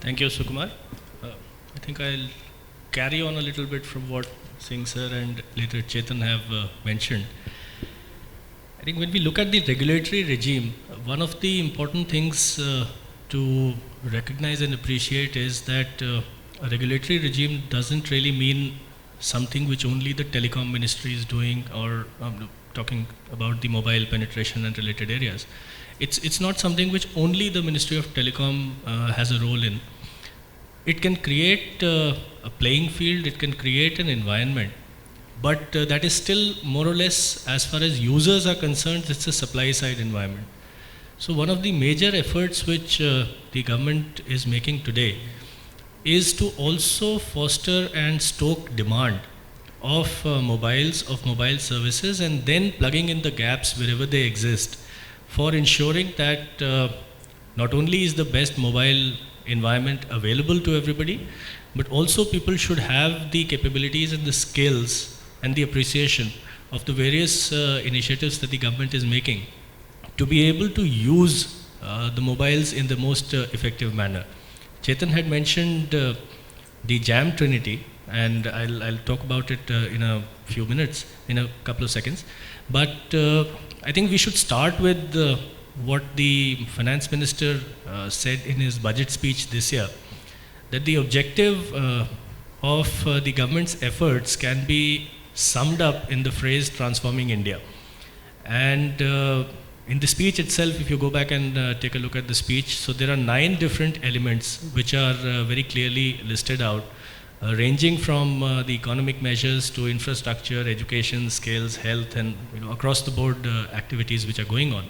Thank you, Sukumar. I think I'll carry on a little bit from what Singh sir and later Chetan have mentioned. I think when we look at the regulatory regime, one of the important things to recognize and appreciate is that a regulatory regime doesn't really mean something which only the telecom ministry is doing, or talking about the mobile penetration and related areas. It's not something which only the Ministry of Telecom has a role in. It can create a playing field, it can create an environment, but that is still more or less, as far as users are concerned, it's a supply side environment. So one of the major efforts which the government is making today is to also foster and stoke demand of mobiles, of mobile services, and then plugging in the gaps wherever they exist, for ensuring that not only is the best mobile environment available to everybody, but also people should have the capabilities and the skills and the appreciation of the various initiatives that the government is making to be able to use the mobiles in the most effective manner. Chetan had mentioned the Jam Trinity, and I'll talk about it in a few minutes, in a couple of seconds. But I think we should start with what the finance minister said in his budget speech this year, that the objective of the government's efforts can be summed up in the phrase transforming India. And in the speech itself, if you go back and take a look at the speech, so there are 9 different elements which are very clearly listed out, ranging from the economic measures to infrastructure, education, skills, health, and across the board activities which are going on.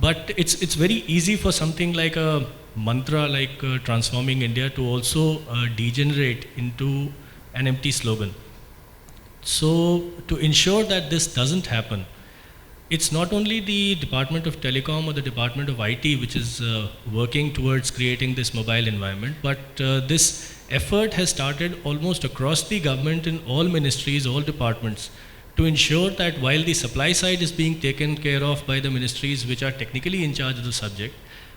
But it's very easy for something like a mantra like transforming India to also degenerate into an empty slogan. So to ensure that this doesn't happen, it's not only the Department of Telecom or the Department of IT which is working towards creating this mobile environment, but this effort has started almost across the government in all ministries, all departments, to ensure that while the supply side is being taken care of by the ministries which are technically in charge of the subject,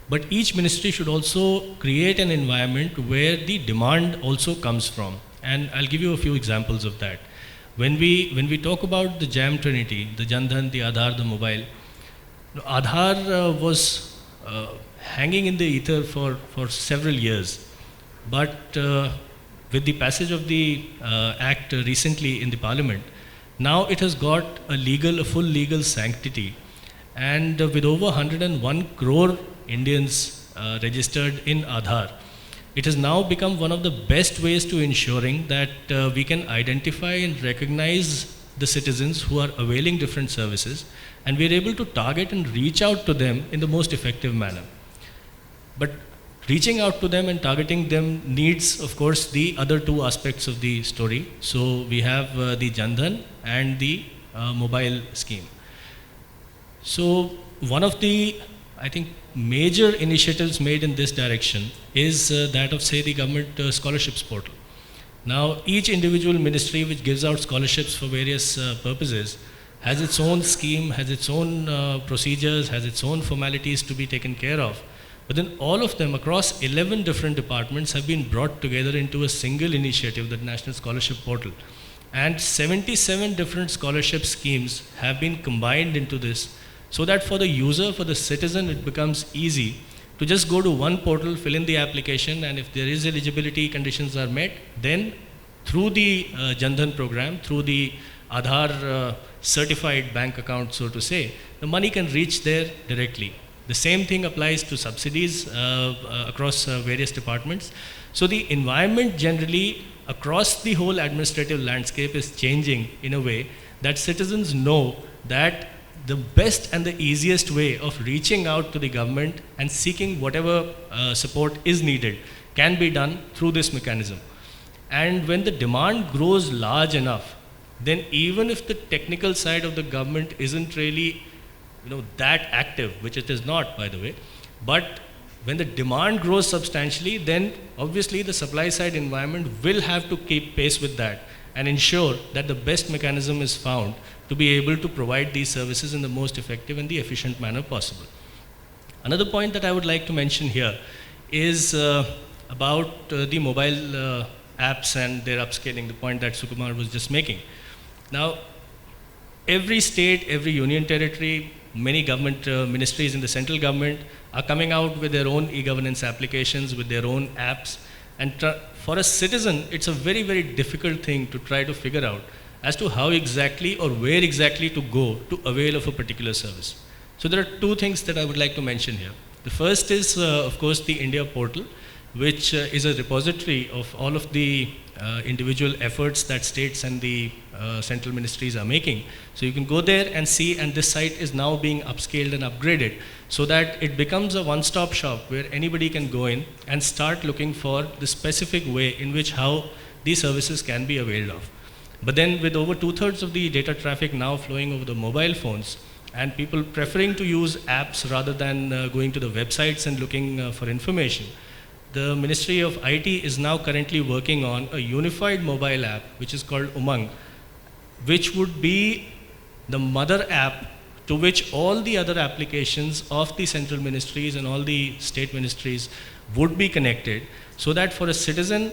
but each ministry should also create an environment where the demand also comes from. And I'll give you a few examples of that. When we talk about the Jam Trinity, the Jan Dhan, the Aadhaar, the mobile, Aadhaar was hanging in the ether for several years. But with the passage of the act recently in the parliament, now it has got a full legal sanctity, and with over 101 crore Indians registered in Aadhaar, it has now become one of the best ways to ensuring that we can identify and recognize the citizens who are availing different services, and we are able to target and reach out to them in the most effective manner. But reaching out to them and targeting them needs, of course, the other 2 aspects of the story. So we have the Jan Dhan and the mobile scheme. So one of the, I think, major initiatives made in this direction is that of, say, the government scholarships portal. Now, each individual ministry which gives out scholarships for various purposes has its own scheme, has its own procedures, has its own formalities to be taken care of. But then all of them across 11 different departments have been brought together into a single initiative, the National Scholarship Portal. And 77 different scholarship schemes have been combined into this, so that for the user, for the citizen, it becomes easy to just go to one portal, fill in the application, and if there is eligibility conditions are met, then through the Jan Dhan program, through the Aadhaar certified bank account, so to say, the money can reach there directly. The same thing applies to subsidies across various departments. So the environment generally across the whole administrative landscape is changing in a way that citizens know that the best and the easiest way of reaching out to the government and seeking whatever support is needed can be done through this mechanism. And when the demand grows large enough, then even if the technical side of the government isn't really that active, which it is not, by the way, but when the demand grows substantially, then obviously the supply side environment will have to keep pace with that and ensure that the best mechanism is found to be able to provide these services in the most effective and the efficient manner possible. Another point that I would like to mention here is about the mobile apps and their upscaling, the point that Sukumar was just making. Now, every state, every union territory, many government ministries in the central government are coming out with their own e-governance applications, with their own apps. And for a citizen, it's a very, very difficult thing to try to figure out as to how exactly or where exactly to go to avail of a particular service. So there are two things that I would like to mention here. The first is, of course, the India portal, which is a repository of all of the individual efforts that states and the central ministries are making. So you can go there and see, and this site is now being upscaled and upgraded so that it becomes a one-stop shop where anybody can go in and start looking for the specific way in which how these services can be availed of. But then with over 2/3 of the data traffic now flowing over the mobile phones, and people preferring to use apps rather than going to the websites and looking for information, the Ministry of IT is now currently working on a unified mobile app which is called Umang, which would be the mother app to which all the other applications of the central ministries and all the state ministries would be connected, so that for a citizen,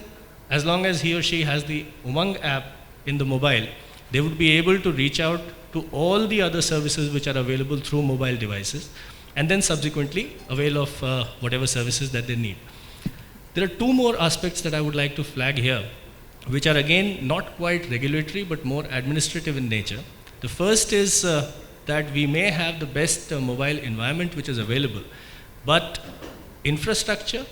as long as he or she has the Umang app in the mobile, they would be able to reach out to all the other services which are available through mobile devices, and then subsequently avail of whatever services that they need. There are two more aspects that I would like to flag here, which are again not quite regulatory but more administrative in nature. The first is that we may have the best mobile environment which is available, but infrastructure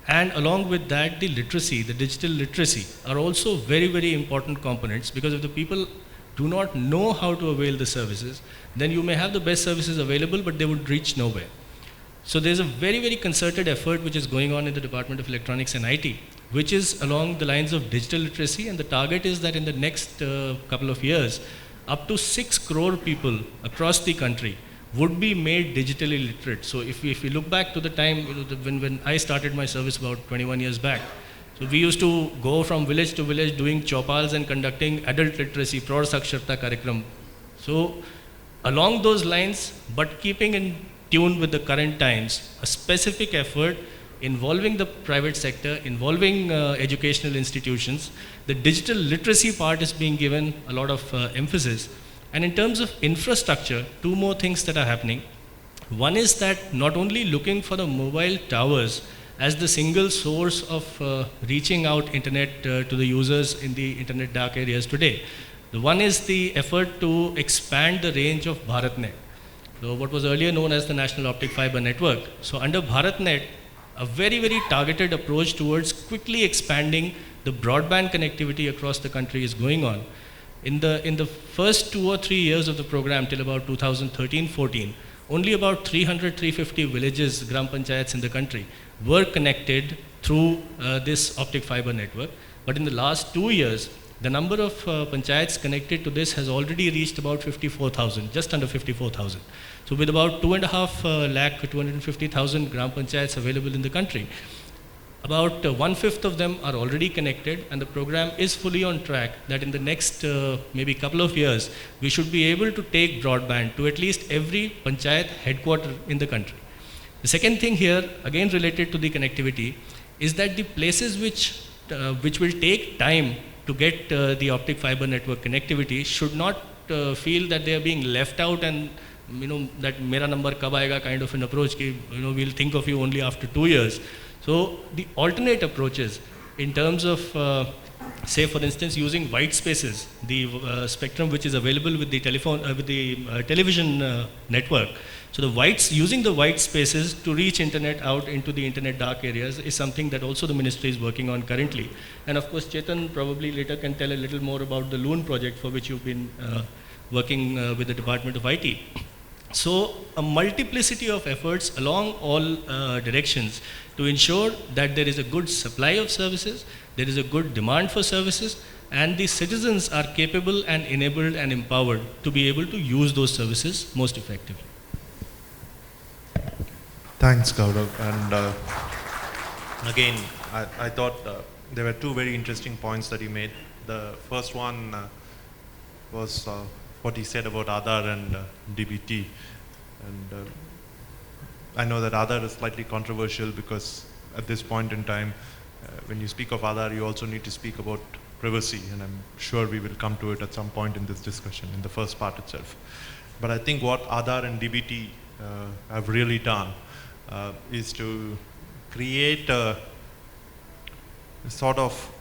and along with that the literacy, the digital literacy, are also very, very important components, because if the people do not know how to avail the services, then you may have the best services available but they would reach nowhere. So there's a very, very concerted effort which is going on in the Department of Electronics and IT, which is along the lines of digital literacy, and the target is that in the next couple of years, up to 6 crore people across the country would be made digitally literate. So if we look back to the time when I started my service about 21 years back, so we used to go from village to village doing chopals and conducting adult literacy, Praud Saksharta Karikram. So along those lines, but keeping in tune with the current times, a specific effort involving the private sector, involving educational institutions, the digital literacy part is being given a lot of emphasis. And in terms of infrastructure, two more things that are happening. One is that not only looking for the mobile towers as the single source of reaching out internet to the users in the internet dark areas today. The one is the effort to expand the range of BharatNet. So what was earlier known as the National Optic Fiber Network. So under BharatNet, a very, very targeted approach towards quickly expanding the broadband connectivity across the country is going on. In the first 2 or 3 years of the program, till about 2013-14, only about 300-350 villages, gram panchayats in the country, were connected through this optic fiber network. But in the last 2 years, the number of panchayats connected to this has already reached about 54,000, just under 54,000. So with about 2.5 lakh, 250,000 gram panchayats available in the country, about 1/5 of them are already connected, and the program is fully on track that in the next maybe couple of years, we should be able to take broadband to at least every panchayat headquarter in the country. The second thing here, again related to the connectivity, is that the places which will take time to get the optic fiber network connectivity should not feel that they are being left out, and that mera number kab aayega kind of an approach ki, we'll think of you only after 2 years. So the alternate approaches in terms of say for instance using white spaces, the spectrum which is available with the television network. So using the white spaces to reach internet out into the internet dark areas is something that also the ministry is working on currently. And of course Chetan probably later can tell a little more about the Loon project for which you've been working with the Department of IT. So a multiplicity of efforts along all directions to ensure that there is a good supply of services, there is a good demand for services, and the citizens are capable and enabled and empowered to be able to use those services most effectively. Thanks, Gaurav. And again, I thought there were two very interesting points that he made. The first one was what he said about Aadhaar and DBT. And I know that Aadhaar is slightly controversial because at this point in time, when you speak of Aadhaar, you also need to speak about privacy, and I'm sure we will come to it at some point in this discussion, in the first part itself. But I think what Aadhaar and DBT have really done is to create a sort of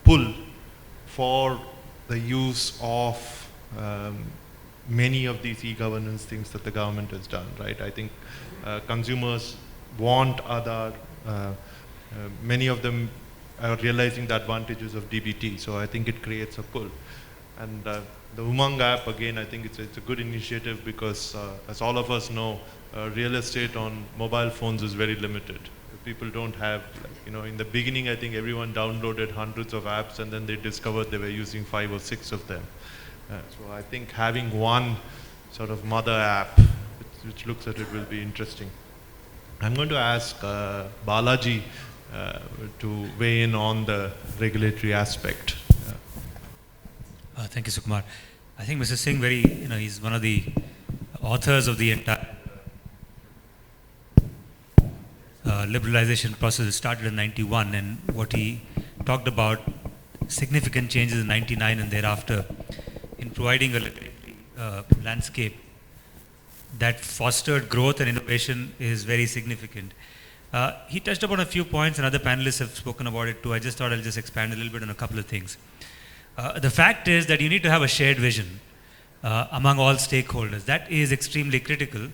pull for the use of many of these e-governance things that the government has done, right? I think consumers want Aadhaar. Many of them are realizing the advantages of DBT, so I think it creates a pull. And the Umang app, again, I think it's a good initiative because, as all of us know, real estate on mobile phones is very limited. People don't have, in the beginning, I think everyone downloaded hundreds of apps and then they discovered they were using 5 or 6 of them. So I think having one sort of mother app which looks at it will be interesting. I'm going to ask Balaji to weigh in on the regulatory aspect. Thank you, Sukumar. I think Mr. Singh he's one of the authors of the entire liberalization process. It started in 91, and what he talked about significant changes in 99 and thereafter in providing a landscape that fostered growth and innovation is very significant. He touched upon a few points, and other panelists have spoken about it too. I just thought I'll just expand a little bit on a couple of things. The fact is that you need to have a shared vision among all stakeholders. That is extremely critical,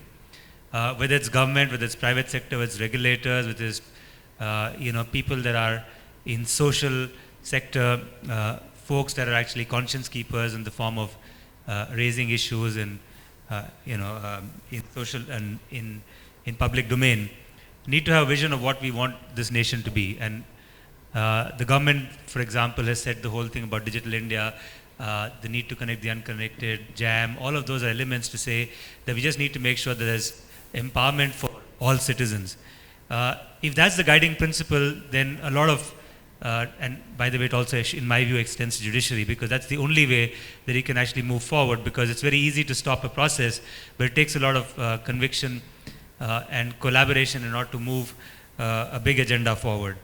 whether it's government, whether it's private sector, whether it's regulators, whether it's people that are in social sector, folks that are actually conscience keepers in the form of raising issues in social and in public domain, need to have a vision of what we want this nation to be. And the government, for example, has said the whole thing about Digital India, the need to connect the unconnected, JAM, all of those are elements to say that we just need to make sure that there's empowerment for all citizens. If that's the guiding principle, then a lot of, and by the way, it also, in my view, extends to judiciary, because that's the only way that you can actually move forward, because it's very easy to stop a process, but it takes a lot of conviction and collaboration in order to move a big agenda forward.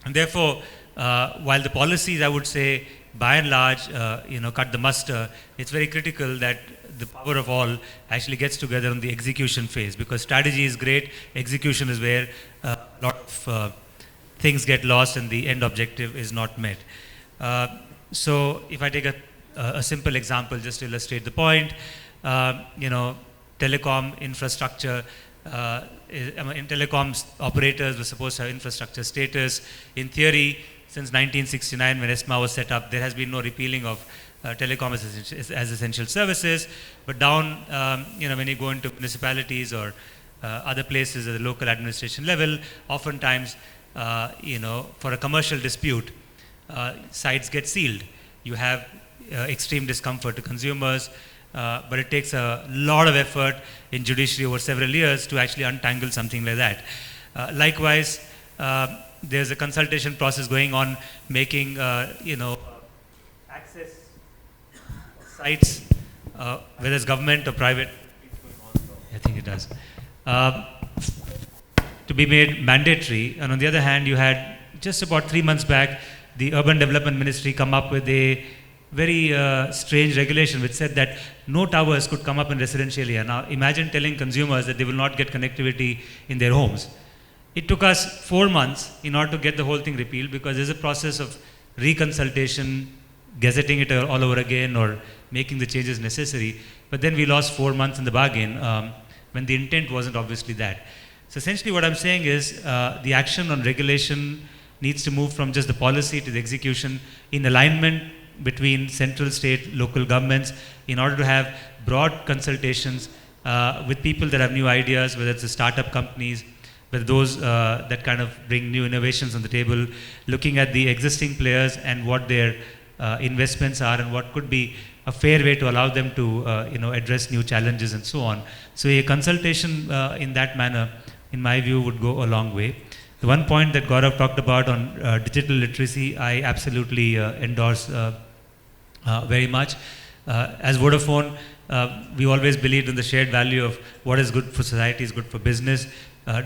And therefore, while the policies, I would say, by and large, cut the muster, it's very critical that the power of all actually gets together on the execution phase, because strategy is great, execution is where a lot of things get lost and the end objective is not met. So if I take a simple example just to illustrate the point, telecom infrastructure, in telecoms operators were supposed to have infrastructure status. In theory, since 1969 when ESMA was set up, there has been no repealing of telecom as essential services, but down, when you go into municipalities or other places at the local administration level, oftentimes, for a commercial dispute, sites get sealed. You have extreme discomfort to consumers, but it takes a lot of effort in judiciary over several years to actually untangle something like that. Likewise, there's a consultation process going on, making access sites, whether it's government or private, I think it does, to be made mandatory. And on the other hand, you had just about 3 months back, the Urban Development Ministry come up with a very strange regulation which said that no towers could come up in residential area. Now imagine telling consumers that they will not get connectivity in their homes. It took us 4 months in order to get the whole thing repealed, because there's a process of reconsultation, gazetting it all over again, or making the changes necessary. But then we lost 4 months in the bargain when the intent wasn't obviously that. So essentially what I'm saying is the action on regulation needs to move from just the policy to the execution in alignment between central, state, local governments, in order to have broad consultations with people that have new ideas, whether it's the startup companies, whether those that kind of bring new innovations on the table, looking at the existing players and what their investments are and what could be a fair way to allow them to address new challenges and so on. So a consultation in that manner, in my view, would go a long way. The one point that Gaurav talked about on digital literacy, I absolutely endorse very much. As Vodafone, we always believed in the shared value of what is good for society is good for business,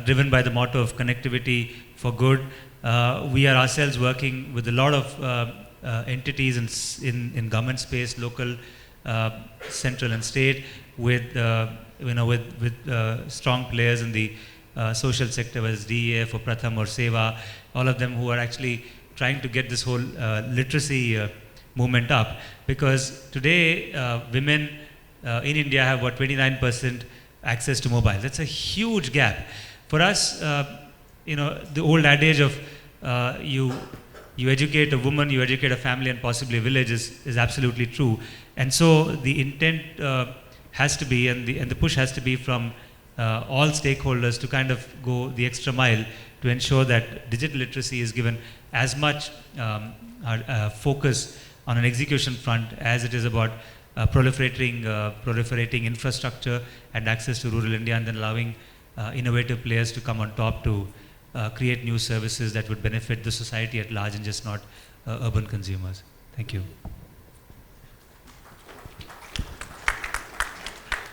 driven by the motto of connectivity for good. We are ourselves working with a lot of entities in government space, local, central and state, with strong players in the social sector, whether it's DEF or Pratham or Seva, all of them who are actually trying to get this whole literacy movement up. Because today, women in India have 29% access to mobile. That's a huge gap. For us, the old adage of you educate a woman, you educate a family and possibly a village is absolutely true. And so the intent has to be, and the push has to be from all stakeholders to kind of go the extra mile to ensure that digital literacy is given as much focus on an execution front as it is about proliferating infrastructure and access to rural India, and then allowing innovative players to come on top to create new services that would benefit the society at large and just not urban consumers. Thank you.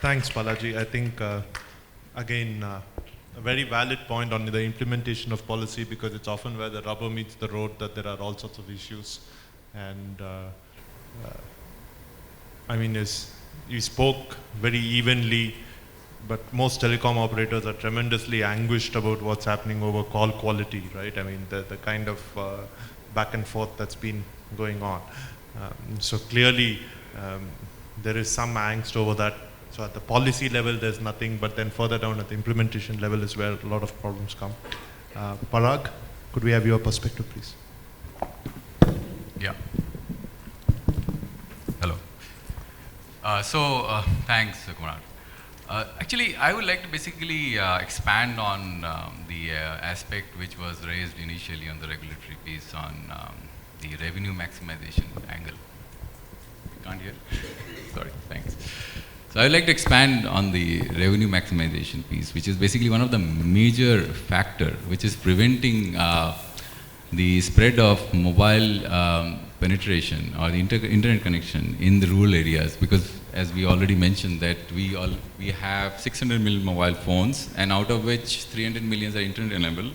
Thanks, Balaji. I think, again, a very valid point on the implementation of policy, because it's often where the rubber meets the road that there are all sorts of issues. And I mean, you spoke very evenly, but most telecom operators are tremendously anguished about what's happening over call quality, right? I mean, the kind of back and forth that's been going on. So clearly, there is some angst over that. So at the policy level, there's nothing, but then further down at the implementation level is where a lot of problems come. Parag, could we have your perspective, please? Yeah. Hello. Thanks, Kumar. Actually, I would like to basically expand on the aspect which was raised initially on the regulatory piece on the revenue maximization angle. You can't hear? Sorry, thanks. So I would like to expand on the revenue maximization piece, which is basically one of the major factor which is preventing the spread of mobile penetration or the internet connection in the rural areas, because as we already mentioned that we have 600 million mobile phones, and out of which 300 million are internet enabled.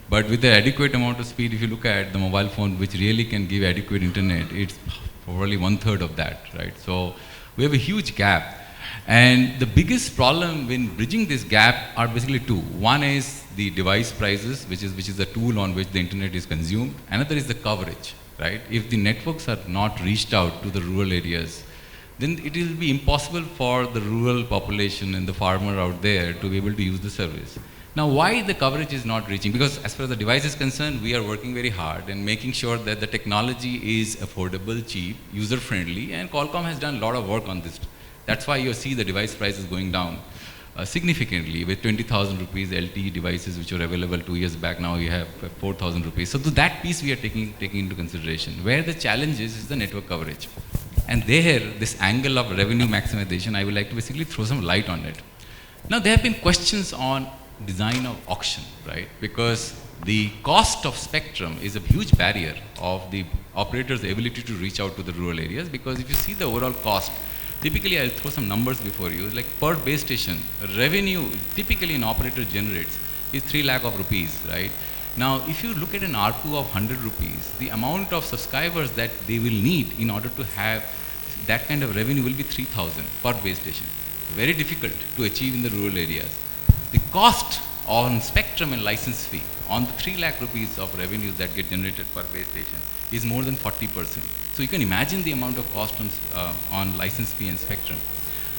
But with the adequate amount of speed, if you look at the mobile phone which really can give adequate internet, it's probably 1/3 of that, right? So we have a huge gap. And the biggest problem when bridging this gap are basically two. One is the device prices, which is the tool on which the internet is consumed. Another is the coverage, right? If the networks are not reached out to the rural areas, then it will be impossible for the rural population and the farmer out there to be able to use the service. Now, why the coverage is not reaching? Because as far as the device is concerned, we are working very hard and making sure that the technology is affordable, cheap, user-friendly, and Qualcomm has done a lot of work on this. That's why you see the device prices going down significantly, with 20,000 rupees LTE devices which were available 2 years back. Now you have 4,000 rupees. So to that piece we are taking into consideration. Where the challenge is the network coverage. And there, this angle of revenue maximization, I would like to basically throw some light on it. Now there have been questions on design of auction, right? Because the cost of spectrum is a huge barrier of the operator's ability to reach out to the rural areas, because if you see the overall cost, typically I'll throw some numbers before you, like per base station, revenue typically an operator generates is 3 lakh of rupees, right? Now, if you look at an ARPU of 100 rupees, the amount of subscribers that they will need in order to have that kind of revenue will be 3,000 per base station. Very difficult to achieve in the rural areas. The cost on spectrum and license fee on the 3 lakh rupees of revenues that get generated per base station is more than 40%. So you can imagine the amount of cost on license fee and spectrum.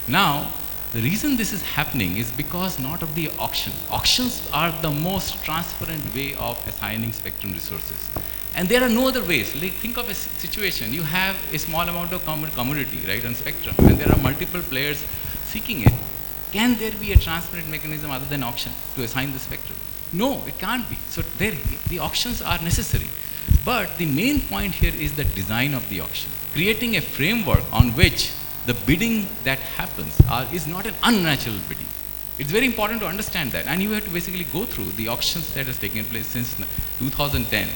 Now, the reason this is happening is because not of the auction. Auctions are the most transparent way of assigning spectrum resources. And there are no other ways. Like, think of a situation, you have a small amount of commodity, right, on spectrum, and there are multiple players seeking it. Can there be a transparent mechanism other than auction to assign the spectrum? No, it can't be. So the auctions are necessary. But the main point here is the design of the auction. Creating a framework on which the bidding that happens is not an unnatural bidding. It's very important to understand that. And you have to basically go through the auctions that has taken place since 2010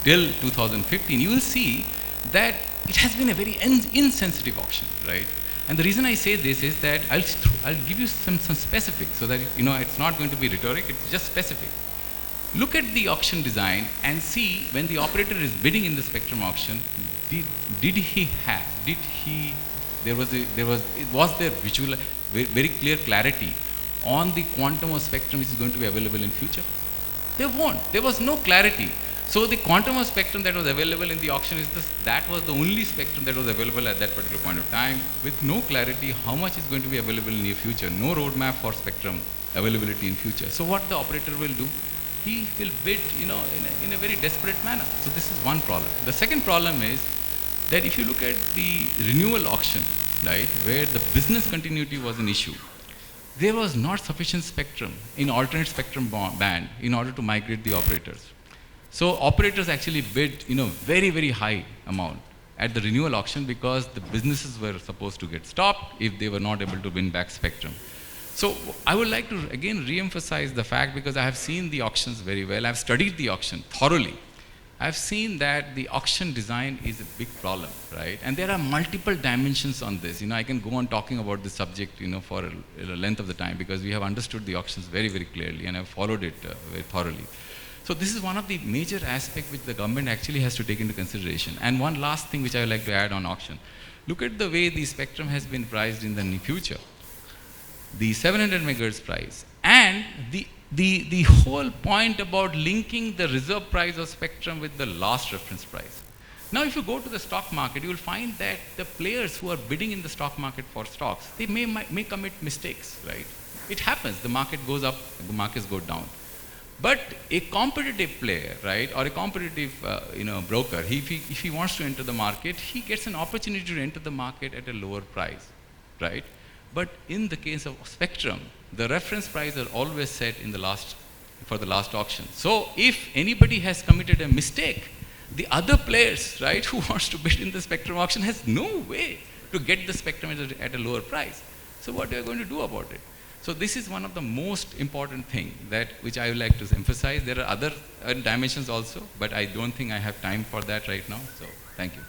till 2015. You will see that it has been a very insensitive auction, right? And the reason I say this is that I'll give you some specifics so that, you know, it's not going to be rhetoric, it's just specific. look at the auction design and see when the operator is bidding in the spectrum auction, was there visual, very clear clarity on the quantum of spectrum which is going to be available in future? There was no clarity. So the quantum of spectrum that was available in the auction that was the only spectrum that was available at that particular point of time, with no clarity how much is going to be available in near future, no roadmap for spectrum availability in future. So what the operator will do? He will bid, in a very desperate manner. So this is one problem. The second problem is that if you look at the renewal auction, right, where the business continuity was an issue, there was not sufficient spectrum in alternate spectrum band in order to migrate the operators. So operators actually bid, very, very high amount at the renewal auction because the businesses were supposed to get stopped if they were not able to win back spectrum. So I would like to again re-emphasize the fact, because I have seen the auctions very well, I've studied the auction thoroughly. I've seen that the auction design is a big problem, right? And there are multiple dimensions on this. I can go on talking about this subject, for a length of the time, because we have understood the auctions very, very clearly and have followed it very thoroughly. So this is one of the major aspects which the government actually has to take into consideration. And one last thing which I would like to add on auction. Look at the way the spectrum has been priced in the near future. The 700 megahertz price and the whole point about linking the reserve price of spectrum with the last reference price. Now if you go to the stock market, you will find that the players who are bidding in the stock market for stocks, they may commit mistakes, right? It happens, the market goes up, the markets go down. But a competitive player, right, or a competitive broker, if he wants to enter the market, he gets an opportunity to enter the market at a lower price, right? But in the case of spectrum, the reference price are always set for the last auction. So if anybody has committed a mistake, the other players, right, who wants to bid in the spectrum auction has no way to get the spectrum at a lower price. So what are you going to do about it? So this is one of the most important thing which I would like to emphasize. There are other dimensions also, but I don't think I have time for that right now. So thank you.